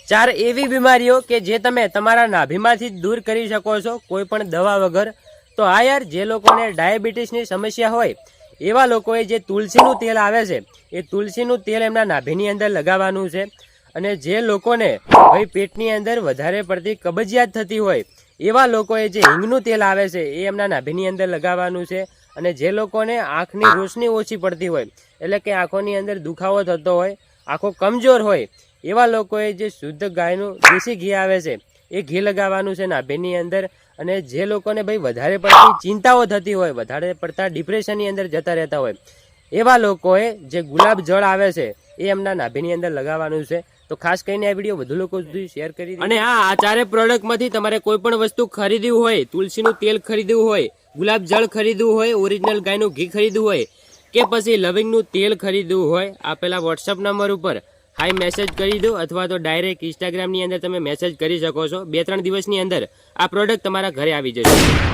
4 એવી બીમારીઓ કે જે તમે તમારા નાભીમાંથી જ દૂર કરી શકો છો કોઈ પણ દવા વગર। તો હા યાર, જે લોકોને ડાયાબિટીસની સમસ્યા હોય એવા લોકોએ જે તુલસીનું તેલ આવે છે એ તુલસીનું તેલ એમના નાભીની અંદર લગાવવાનું છે। અને જે લોકોને ભાઈ પેટની અંદર વધારે પડતી કબજિયાત થતી હોય એવા લોકોએ જે હિંગનું તેલ આવે છે એ એમના નાભીની અંદર લગાવવાનું છે। અને જે લોકોને આંખની રોશની ઓછી પડતી હોય એટલે કે આંખોની અંદર દુખાવો થતો હોય, આંખો કમજોર હોય એવા લોકોએ જે શુદ્ધ ગાયનું દેશી ઘી આવે છે એ ઘી લગાવવાનું છે નાભીની અંદર। અને જે લોકોને ભાઈ વધારે પડતી ચિંતાઓ થતી હોય, વધારે પડતા ડિપ્રેશનની અંદર જતા રહેતા હોય એવા લોકોએ જે ગુલાબ જળ આવે છે એ એમના નાભીની અંદર લગાવવાનું છે। તો ખાસ કરીને આ વિડીયો વધુ લોકો સુધી શેર કરી દો। અને હા, આ 4 પ્રોડક્ટમાંથી તમારે કોઈ પણ વસ્તુ ખરીદવું હોય, તુલસીનું તેલ ખરીદવું હોય, ગુલાબ જળ ખરીદવું હોય, ઓરિજિનલ ગાયનું ઘી ખરીદવું હોય કે પછી લવિંગનું તેલ ખરીદવું હોય, આપેલા વોટ્સઅપ નંબર ઉપર હાઈ મેસેજ કરી દો અથવા તો ડાયરેક્ટ ઇન્સ્ટાગ્રામની અંદર તમે મેસેજ કરી શકો છો। 2-3 દિવસની અંદર આ પ્રોડક્ટ તમારા ઘરે આવી જશે।